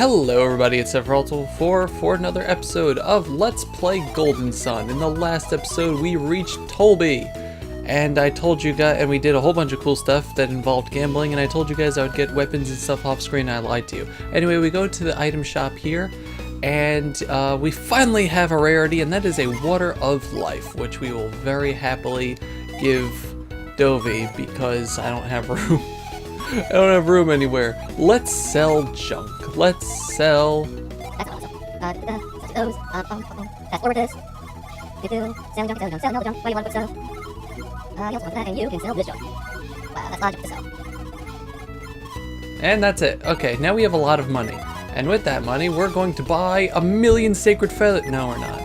Hello everybody, it's Sephiroth4 for another episode of Let's Play Golden Sun. In the last episode we reached Tolbi, and I told you guys, and we did a whole bunch of cool stuff that involved gambling, and I told you guys I would get weapons and stuff off screen, and I lied to you. Anyway, we go to the item shop here, and we finally have a rarity, and that is a Water of Life, which we will very happily give Dovi because I don't have room. I don't have room anywhere. Let's sell junk. Let's sell. That's awesome. Fast forward this. You do sell junk, sell another junk. Where you want to put stuff? You also want that, and you can sell this junk. Wow, that's logic to sell. And that's it. Okay, now we have a lot of money. And with that money, we're going to buy 1,000,000 sacred feathers. No, we're not.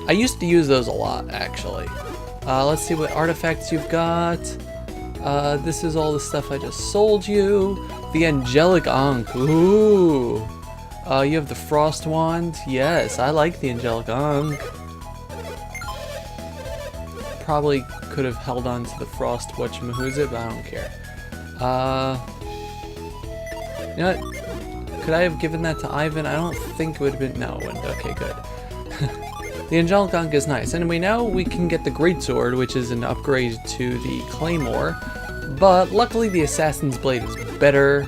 I used to use those a lot, actually. Let's see what artifacts you've got. This is all the stuff I just sold you. The Angelic Ankh. Ooh. You have the Frost Wand. Yes, I like the Angelic Ankh. Probably could have held on to the Frost whatchamahooza, but I don't care. You know what? Could I have given that to Ivan? I don't think it would have been. No, it wouldn't. Okay, good. The Angelic Ankh is nice. Anyway, now we can get the Greatsword, which is an upgrade to the Claymore. But luckily the Assassin's Blade is better.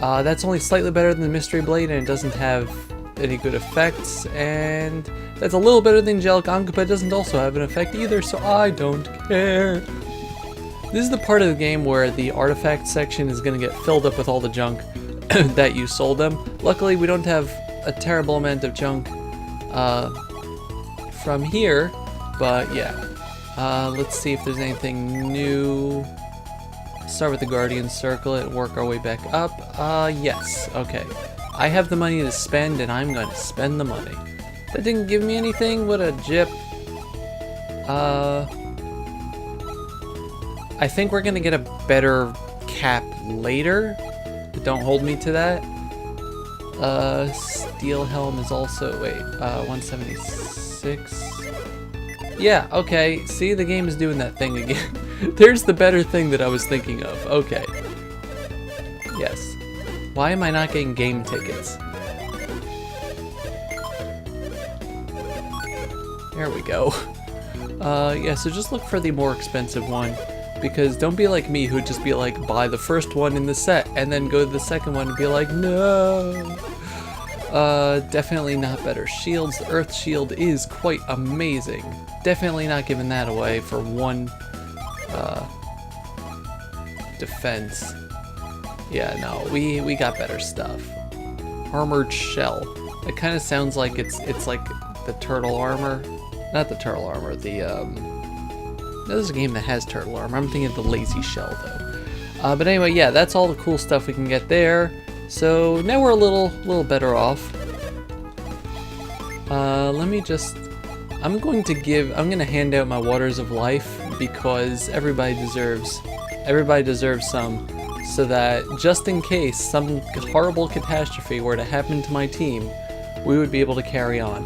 That's only slightly better than the Mystery Blade, and it doesn't have any good effects. And that's a little better than Angelic Ankh, but it doesn't also have an effect either, so I don't care. This is the part of the game where the artifact section is going to get filled up with all the junk that you sold them. Luckily we don't have a terrible amount of junk from here, but yeah. Let's see if there's anything new. Start with the Guardian Circlet and work our way back up. Yes, okay. I have the money to spend, and I'm going to spend the money. That didn't give me anything? What a jip. I think we're gonna get a better cap later, but don't hold me to that. Steel Helm is also, wait, 176. Yeah, okay, see, the game is doing that thing again. There's the better thing that I was thinking of. Okay. Yes. Why am I not getting game tickets? There we go. Yeah, so just look for the more expensive one. Because don't be like me, who'd just be like, buy the first one in the set, and then go to the second one and be like, no. Definitely not better shields. The Earth Shield is quite amazing. Definitely not giving that away for one defense. Yeah, no, we got better stuff. Armored Shell. It kind of sounds like it's like the turtle armor. Not the turtle armor, the this is a game that has turtle armor. I'm thinking of the Lazy Shell though. But anyway, yeah, that's all the cool stuff we can get there. So now we're a little better off. Let me just, I'm gonna hand out my Waters of Life because everybody deserves some, so that just in case some horrible catastrophe were to happen to my team, we would be able to carry on.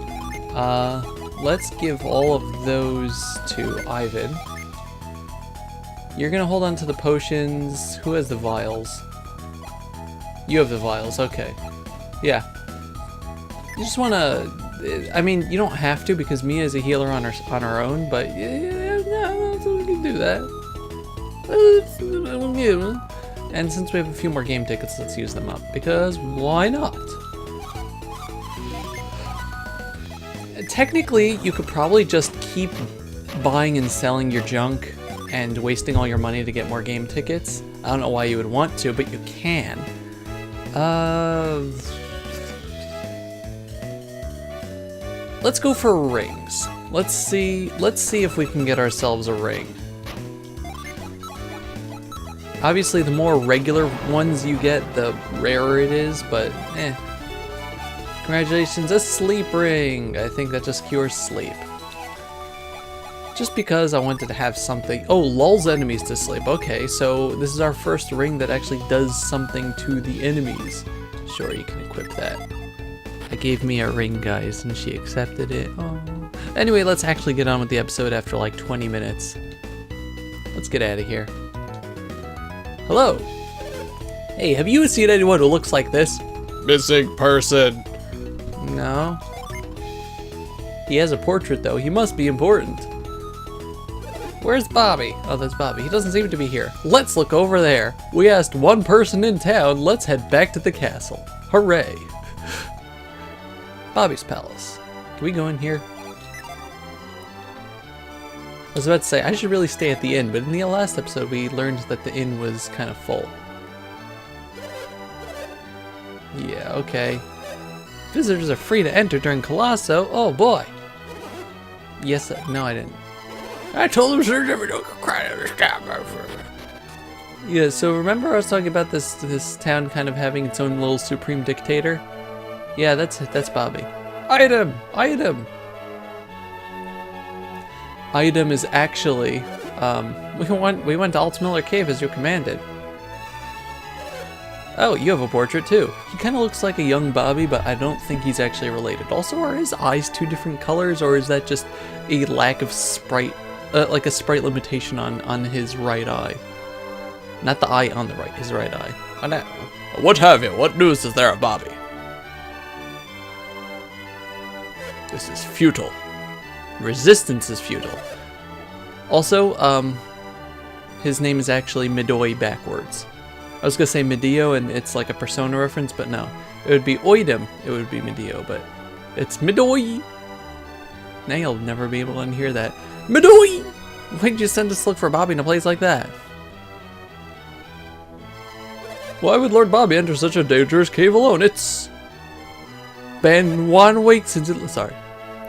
Let's give all of those to Ivan. You're gonna hold on to the potions. Who has the vials? You have the vials, okay. Yeah. You just wanna, I mean, you don't have to because Mia is a healer on her own, but yeah, no, we can do that. And since we have a few more game tickets, let's use them up, because why not? Technically, you could probably just keep buying and selling your junk and wasting all your money to get more game tickets. I don't know why you would want to, but you can. Let's go for rings. Let's see if we can get ourselves a ring. Obviously, the more regular ones you get, the rarer it is, but eh. Congratulations, a sleep ring! I think that just cures sleep. Just because I wanted to have something. Oh, lulls enemies to sleep. Okay, so this is our first ring that actually does something to the enemies. Sure, you can equip that. I gave Mia a ring, guys, and she accepted it. Oh. Anyway, let's actually get on with the episode after like 20 minutes. Let's get out of here. Hello! Hey, have you seen anyone who looks like this? Missing person. No. He has a portrait though. He must be important. Where's Bobby? Oh, that's Bobby. He doesn't seem to be here. Let's look over there. We asked one person in town. Let's head back to the castle. Hooray. Bobby's palace. Can we go in here? I was about to say, I should really stay at the inn, but in the last episode we learned that the inn was kind of full. Yeah, okay. Visitors are free to enter during Colosso. Oh boy. Yes, no I didn't. I told him sir never don't cry out of stop. Yeah, so remember I was talking about this town kind of having its own little supreme dictator? Yeah, that's Bobby. Item! Item! Item is actually, we went to Altmiller Cave as you commanded. Oh, you have a portrait too. He kind of looks like a young Bobby, but I don't think he's actually related. Also, are his eyes two different colors, or is that just a lack of sprite, like a sprite limitation on his right eye? Not the eye on the right, his right eye. What have you? What news is there of Bobby? This is futile. Resistance is futile. Also, his name is actually Midoi backwards. I was gonna say Medio and it's like a Persona reference, but no. It would be Oidem, it would be Medio, but it's Midoi! Now you'll never be able to unhear that. Midoi! Why'd you send us to look for Bobby in a place like that? Why would Lord Bobby enter such a dangerous cave alone? It's been 1 week since it... Sorry.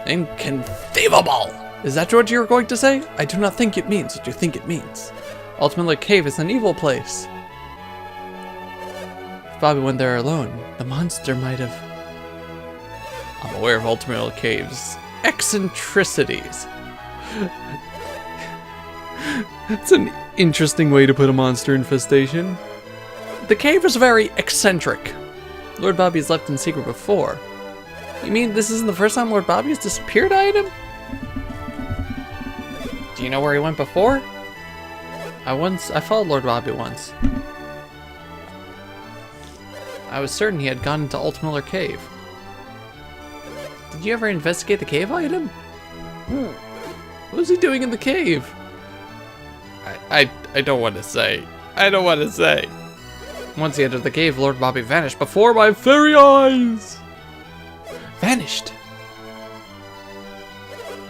Inconceivable! Is that what you were going to say? I do not think it means what you think it means. Ultimately, cave is an evil place. If Bobby went there alone, the monster might have... I'm aware of Ultimate Cave's eccentricities. That's an interesting way to put a monster infestation. The cave is very eccentric. Lord Bobby's left in secret before. You mean this isn't the first time Lord Bobby has disappeared, Item? Do you know where he went before? I followed Lord Bobby once. I was certain he had gone into Altmiller Cave. Did you ever investigate the cave, Item? What was he doing in the cave? I don't want to say. I don't want to say. Once he entered the cave, Lord Bobby vanished before my very eyes. Vanished?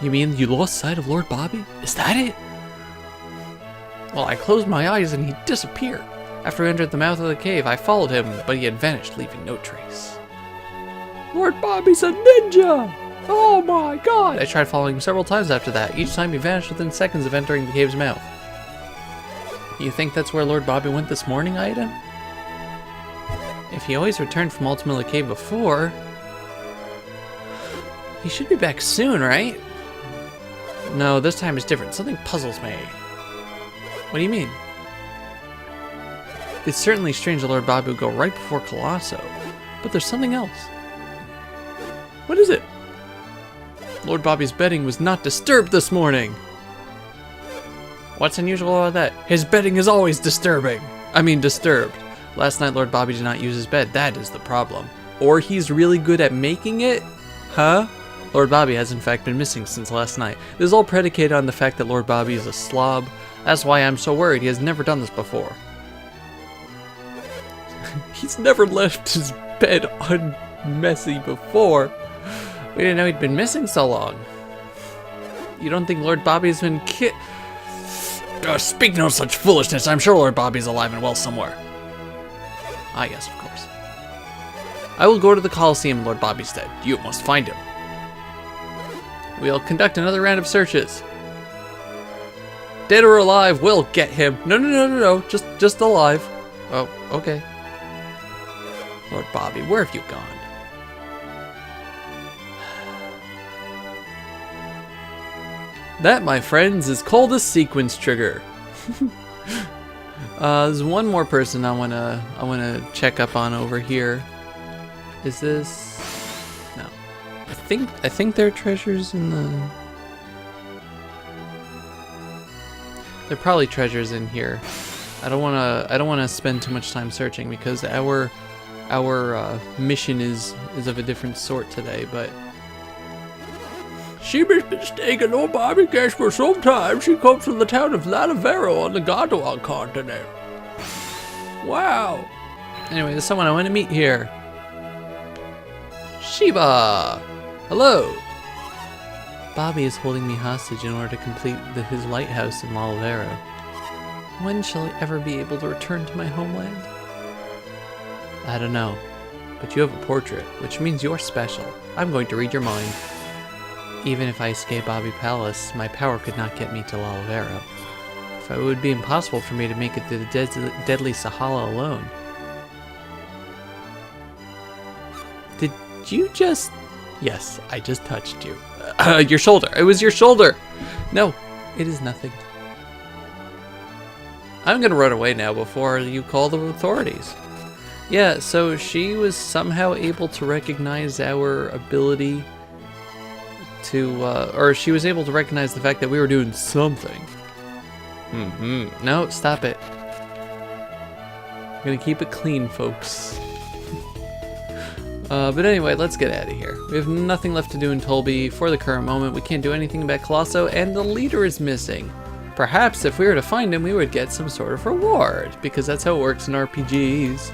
You mean you lost sight of Lord Bobby? Is that it? Well, I closed my eyes and he disappeared. After we entered the mouth of the cave, I followed him, but he had vanished, leaving no trace. Lord Bobby's a ninja! Oh my god! I tried following him several times after that. Each time he vanished within seconds of entering the cave's mouth. You think that's where Lord Bobby went this morning, Ida? If he always returned from Ultimate Cave before, he should be back soon, right? No, this time is different. Something puzzles me. What do you mean? It's certainly strange that Lord Bobby would go right before Colosso, but there's something else. What is it? Lord Bobby's bedding was not disturbed this morning. What's unusual about that? His bedding is always disturbing. I mean disturbed. Last night Lord Bobby did not use his bed. That is the problem. Or he's really good at making it? Huh? Lord Bobby has in fact been missing since last night. This is all predicated on the fact that Lord Bobby is a slob. That's why I'm so worried. He has never done this before. He's never left his bed unmessy before. We didn't know he'd been missing so long. You don't think Lord Bobby's been Speak no such foolishness. I'm sure Lord Bobby's alive and well somewhere. Ah, yes, of course. I will go to the Colosseum in Lord Bobby's stead. You must find him. We'll conduct another round of searches. Dead or alive, we'll get him. No. Just alive. Oh, okay. Lord Bobby, where have you gone? That, my friends, is called a sequence trigger. There's one more person I wanna check up on over here. Is this? No. I think there are treasures in the. There are probably treasures in here. I don't wanna spend too much time searching because our our mission is of a different sort today, but She has been staying in old Bobby Cash for some time. She comes from the town of Latavero on the Gondwan continent. wow. Anyway, there's someone I want to meet here. Sheba! Hello! Bobby is holding me hostage in order to complete his lighthouse in Lalavero. When shall I ever be able to return to my homeland? I don't know, but you have a portrait, which means you're special. I'm going to read your mind. Even if I escape Bobby Palace, my power could not get me to Lalavero. It would be impossible for me to make it to the deadly Sahala alone. Did you just... Yes, I just touched you. Your shoulder. It was your shoulder. No, it is nothing. I'm gonna run away now before you call the authorities. Yeah, so she was somehow able to recognize our ability to, or she was able to recognize the fact that we were doing something. No, stop it. I'm gonna keep it clean, folks. But anyway, let's get out of here. We have nothing left to do in Tolbi for the current moment. We can't do anything about Colosso, and the leader is missing. Perhaps if we were to find him, we would get some sort of reward, because that's how it works in RPGs.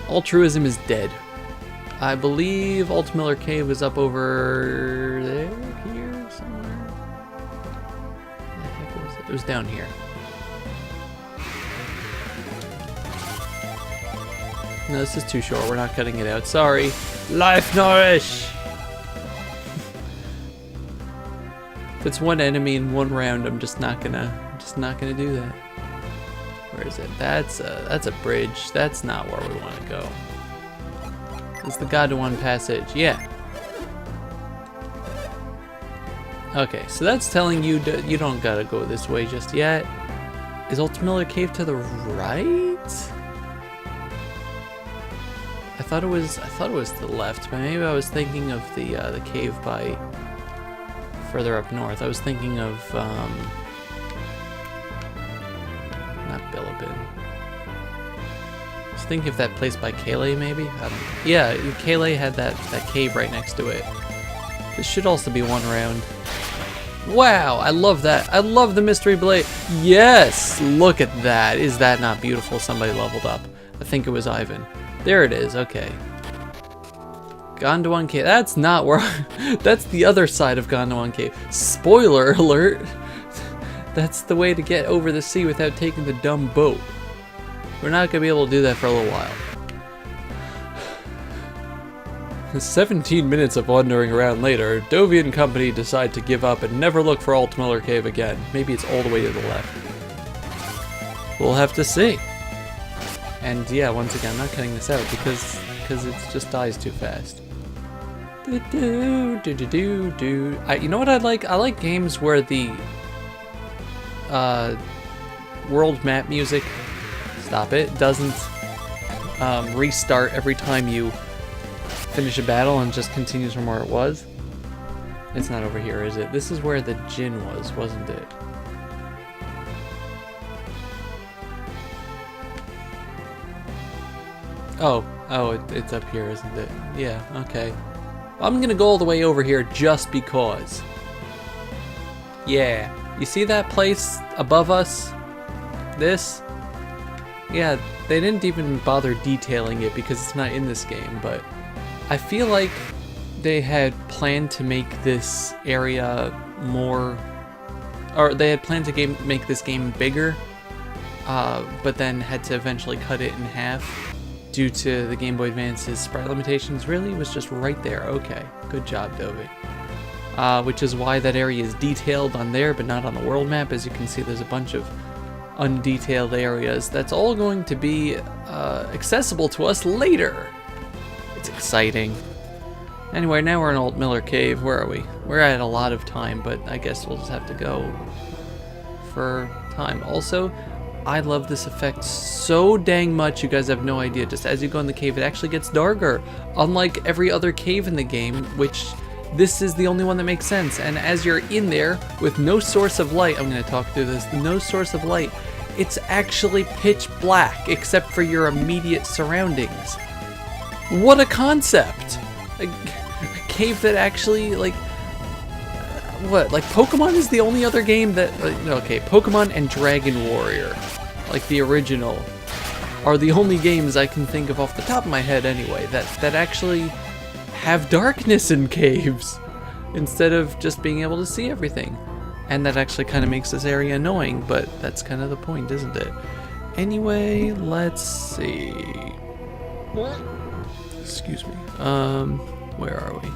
Altruism is dead. I believe Altmiller Cave is up over there, here, somewhere. Where the heck was it? It was down here. No, this is too short. We're not cutting it out. Sorry. Life Nourish! If it's one enemy in one round, I'm just not gonna do that. Where is it? That's a bridge. That's not where we want to go. It's the Gondwan passage. Yeah. Okay, so that's telling you you don't gotta go this way just yet. Is Altmiller Cave to the right? I thought it was to the left, but maybe I was thinking of the cave by further up north. I was thinking of not Billabin. I was thinking of that place by Kale, maybe. Yeah, Kale had that cave right next to it. This should also be one round. Wow, I love that. I love the mystery blade. Yes, look at that. Is that not beautiful? Somebody leveled up. I think it was Ivan. There it is, okay. Gondwan Cave, that's not where, that's the other side of Gondwan Cave. Spoiler alert, that's the way to get over the sea without taking the dumb boat. We're not gonna be able to do that for a little while. 17 minutes of wandering around later, Dovey and company decide to give up and never look for Altmiller Cave again. Maybe it's all the way to the left. We'll have to see. And yeah, once again, I'm not cutting this out because it just dies too fast. You know what I like? I like games where the world map music, stop it, doesn't restart every time you finish a battle and just continues from where it was. It's not over here, is it? This is where the Djinn was, wasn't it? Oh, it's up here, isn't it? Yeah, okay. I'm gonna go all the way over here just because. Yeah, you see that place above us? This? Yeah, they didn't even bother detailing it because it's not in this game, but I feel like they had planned to make this area more, or they had planned to make this game bigger, but then had to eventually cut it in half due to the Game Boy Advance's sprite limitations. Really? It was just right there. Okay, good job, Dovey. Which is why that area is detailed on there, but not on the world map. As you can see, there's a bunch of undetailed areas. That's all going to be accessible to us later. It's exciting. Anyway, now we're in Altmiller Cave. Where are we? We're at a lot of time, but I guess we'll just have to go for time. Also, I love this effect so dang much, you guys have no idea. Just as you go in the cave, it actually gets darker. Unlike every other cave in the game, which this is the only one that makes sense. And as you're in there with no source of light, I'm going to talk through this, no source of light, it's actually pitch black except for your immediate surroundings. What a concept! A cave that actually, like, what? Like, Pokemon is the only other game that, okay, Pokemon and Dragon Warrior, like the original, are the only games I can think of off the top of my head anyway, that actually have darkness in caves, instead of just being able to see everything. And that actually kind of makes this area annoying, but that's kind of the point, isn't it? Anyway, let's see. Excuse me. Where are we?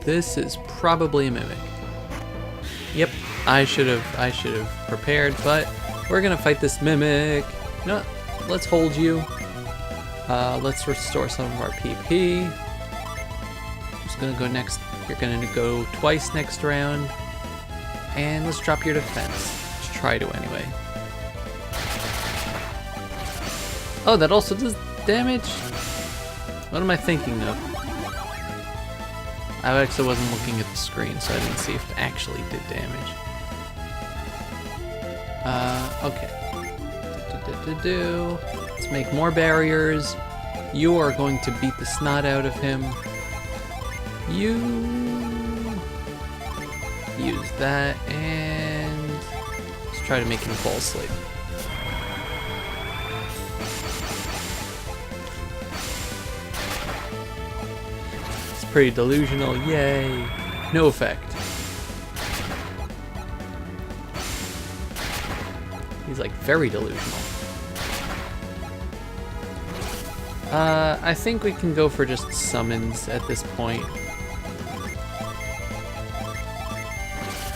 This is probably a mimic. Yep, I should have prepared, but we're gonna fight this mimic. No, let's hold you. Let's restore some of our PP. Just gonna go next. You're gonna go twice next round, and let's drop your defense. Just try to anyway. Oh, that also does damage? What am I thinking of? I actually wasn't looking at the screen, so I didn't see if it actually did damage. Okay. Let's make more barriers. You are going to beat the snot out of him. You use that, and let's try to make him fall asleep. Pretty delusional, yay. No effect. He's like very delusional. I think we can go for just summons at this point.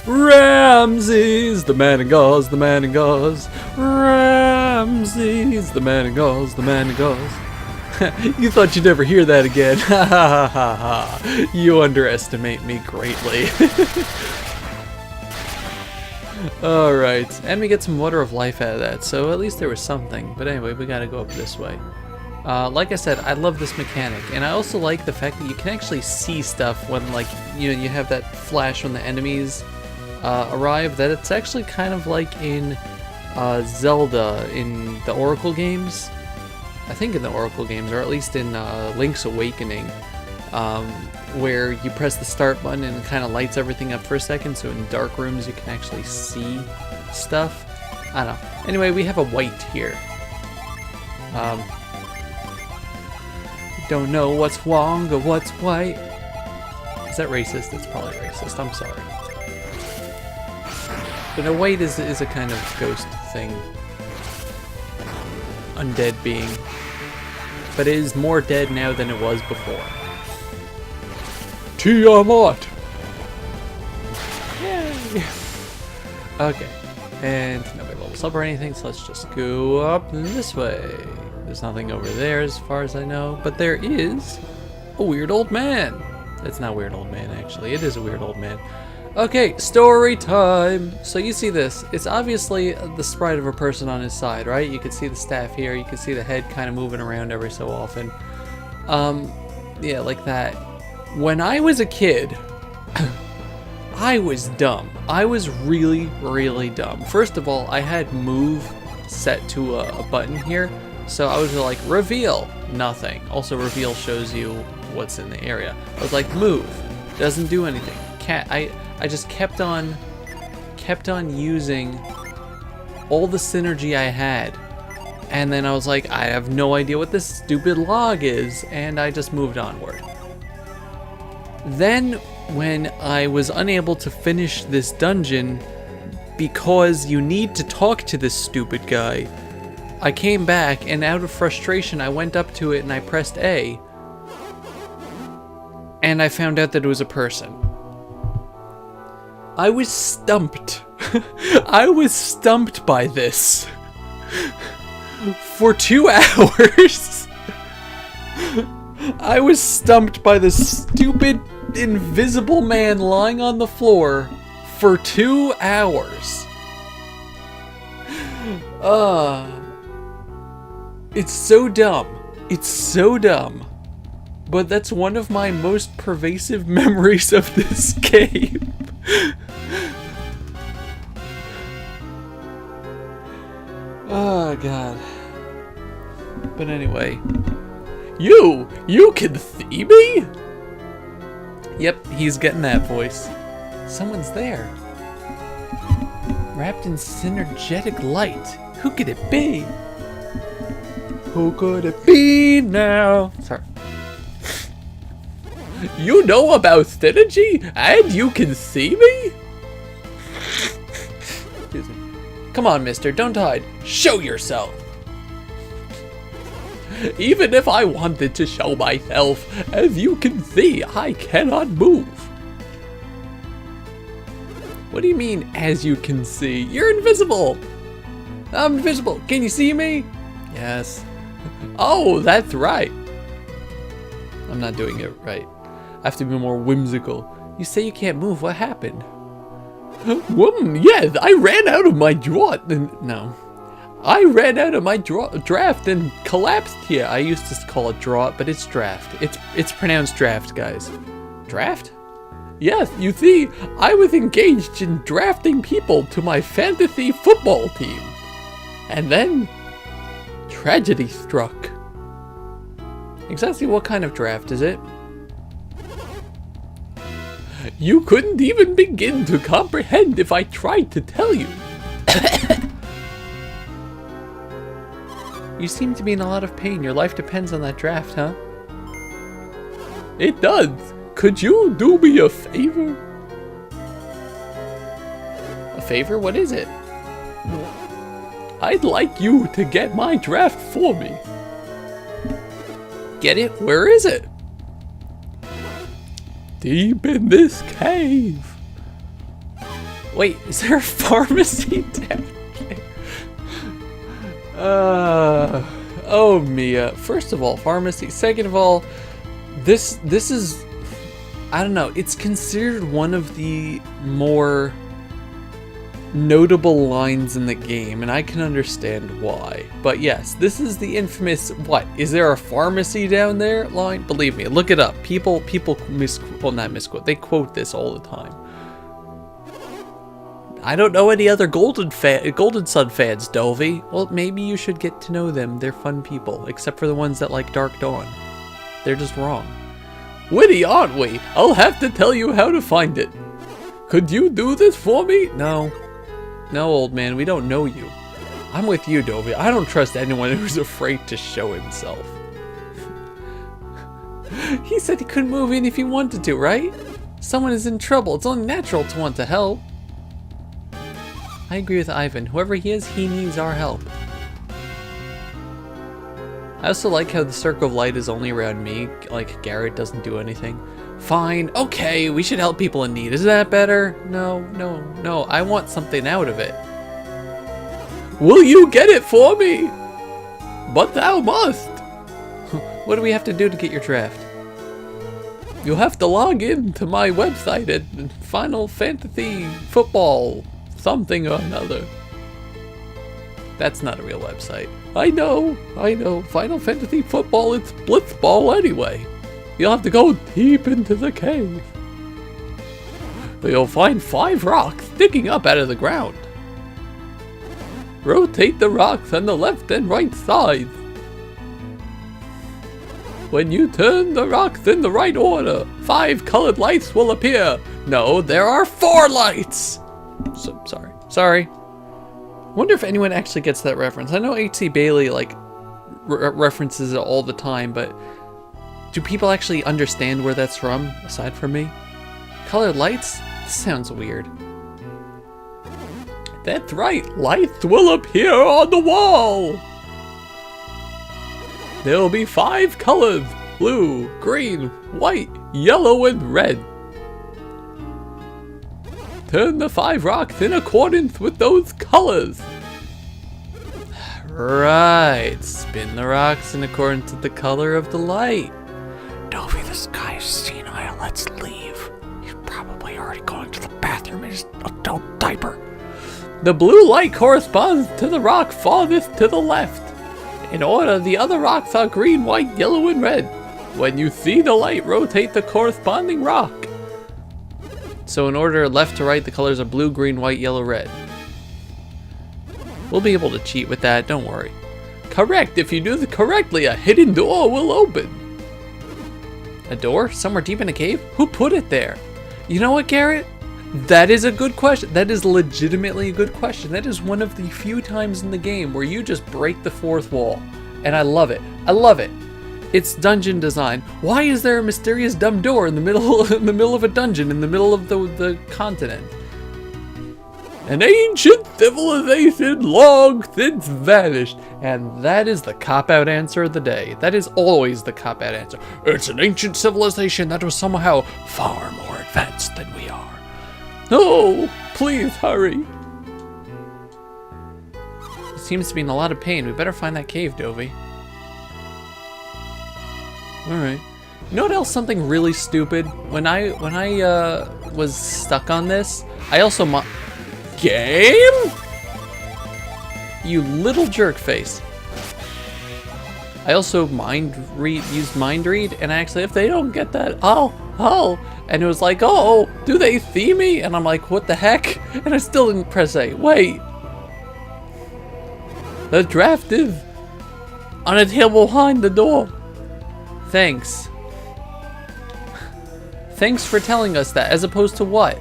Ramses, the man in gauze, the man in gauze. Ramses, the man in gauze, the man in gauze. You thought you'd never hear that again. Ha ha ha ha. You underestimate me greatly. Alright, and we get some water of life out of that, so at least there was something. But anyway, we gotta go up this way. Like I said, I love this mechanic, and I also like the fact that you can actually see stuff when, like, you have that flash when the enemies arrive, that it's actually kind of like in Zelda in the Oracle games. I think in the Oracle games, or at least in Link's Awakening, where you press the start button and it kind of lights everything up for a second, so in dark rooms you can actually see stuff. I don't know. Anyway, we have a white here. Don't know what's wrong or what's white. Is that racist? It's probably racist. I'm sorry. But a white is a kind of ghost thing. Undead being, but it is more dead now than it was before. Tiamat! Yay! Okay, and nobody levels up or anything, so let's just go up this way. There's nothing over there as far as I know, but there is a weird old man. It's not a weird old man, actually. It is a weird old man. Okay, story time. So you see this. It's obviously the sprite of a person on his side, right? You can see the staff here. You can see the head kind of moving around every so often. Yeah, like that. When I was a kid, I was dumb. I was really, really dumb. First of all, I had move set to a button here. So I was like, reveal, nothing. Also, reveal shows you what's in the area. I was like, move, doesn't do anything. I just kept on using all the synergy I had, and then I was like, I have no idea what this stupid log is, and I just moved onward. Then when I was unable to finish this dungeon because you need to talk to this stupid guy, I came back, and out of frustration I went up to it and I pressed A, and I found out that it was a person. I was stumped. I was stumped by this for 2 hours. I was stumped by this stupid invisible man lying on the floor for 2 hours. It's so dumb. It's so dumb. But that's one of my most pervasive memories of this game. Oh, God. But anyway. You can see me? Yep, he's getting that voice. Someone's there. Wrapped in synergetic light. Who could it be? Who could it be now? Sorry. You know about synergy? And you can see me? Excuse me. Come on, mister, don't hide. Show yourself. Even if I wanted to show myself, as you can see, I cannot move. What do you mean, as you can see? You're invisible. I'm invisible. Can you see me? Yes. Oh, that's right. I'm not doing it right. I have to be more whimsical. You say you can't move. What happened? Yes, I ran out of my draft. No. I ran out of my draft and collapsed here. I used to call it draught, but it's draft. It's pronounced draft, guys. Draft? Yes, you see, I was engaged in drafting people to my fantasy football team. And then, tragedy struck. Exactly what kind of draft is it? You couldn't even begin to comprehend if I tried to tell you. You seem to be in a lot of pain. Your life depends on that draft, huh? It does. Could you do me a favor? A favor? What is it? I'd like you to get my draft for me. Get it? Where is it? Deep in this cave. Wait, is there a pharmacy down there? Oh Mia. First of all, pharmacy. Second of all, this is, I don't know, it's considered one of the more notable lines in the game, and I can understand why. But yes, this is the infamous, what, is there a pharmacy down there line? Believe me, look it up. People not misquote, they quote this all the time. I don't know any other Golden Sun fans, Tolbi. Well, maybe you should get to know them. They're fun people, except for the ones that like Dark Dawn. They're just wrong. Witty, aren't we? I'll have to tell you how to find it. Could you do this for me? No. No, old man, we don't know you. I'm with you, Tolbi. I don't trust anyone who's afraid to show himself. He said he couldn't move in if he wanted to, right? Someone is in trouble. It's only natural to want to help. I agree with Ivan. Whoever he is, he needs our help. I also like how the circle of light is only around me, like Garrett doesn't do anything. Fine, okay, we should help people in need. Is that better? No, I want something out of it. Will you get it for me? But thou must. What do we have to do to get your draft? You'll have to log in to my website at Final Fantasy Football something or another. That's not a real website. I know. Final Fantasy Football is Blitzball anyway. You'll have to go deep into the cave. But you'll find 5 rocks sticking up out of the ground. Rotate the rocks on the left and right sides. When you turn the rocks in the right order, 5 colored lights will appear. No, there are 4 lights. So, sorry. Wonder if anyone actually gets that reference. I know H.C. Bailey like references it all the time, but do people actually understand where that's from, aside from me? Colored lights? This sounds weird. That's right, lights will appear on the wall! There'll be 5 colors: blue, green, white, yellow, and red. Turn the 5 rocks in accordance with those colors. Right, spin the rocks in accordance with the color of the light. Tolbi, this guy is senile. Let's leave. He's probably already going to the bathroom in his adult diaper. The blue light corresponds to the rock farthest to the left. In order, the other rocks are green, white, yellow, and red. When you see the light, rotate the corresponding rock. So in order left to right, the colors are blue, green, white, yellow, red. We'll be able to cheat with that, don't worry. Correct, if you do it correctly, a hidden door will open. A door? Somewhere deep in a cave? Who put it there? You know what, Garrett? That is a good question. That is legitimately a good question. That is one of the few times in the game where you just break the fourth wall. And I love it. I love it. It's dungeon design. Why is there a mysterious dumb door in the middle of a dungeon in the middle of the continent? An ancient civilization long since vanished. And that is the cop-out answer of the day. That is always the cop-out answer. It's an ancient civilization that was somehow far more advanced than we are. Oh, please hurry. He seems to be in a lot of pain. We better find that cave, Dovey. Alright. You know what else? Something really stupid? When I was stuck on this, I also Game? You little jerk face. I also used mind read, and actually, if they don't get that, oh, and it was like, oh, do they see me? And I'm like, what the heck? And I still didn't press A. Wait. The draft is on a table behind the door. Thanks. Thanks for telling us that, as opposed to what?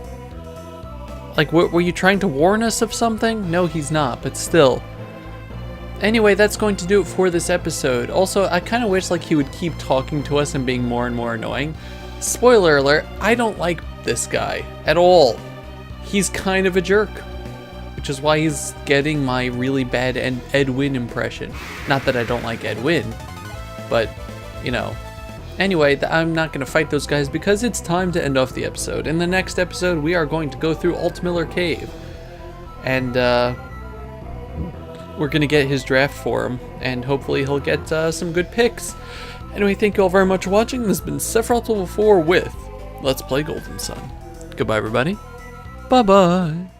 Like, were you trying to warn us of something? No, he's not, but still. Anyway, that's going to do it for this episode. Also, I kind of wish like he would keep talking to us and being more and more annoying. Spoiler alert, I don't like this guy at all. He's kind of a jerk, which is why he's getting my really bad Edwin impression. Not that I don't like Edwin, but, you know. Anyway, I'm not going to fight those guys because it's time to end off the episode. In the next episode, we are going to go through Altmiller Cave. And, we're going to get his draft for him, and hopefully he'll get some good picks. Anyway, thank you all very much for watching. This has been Sephiroth Level 4 with Let's Play Golden Sun. Goodbye, everybody. Bye-bye.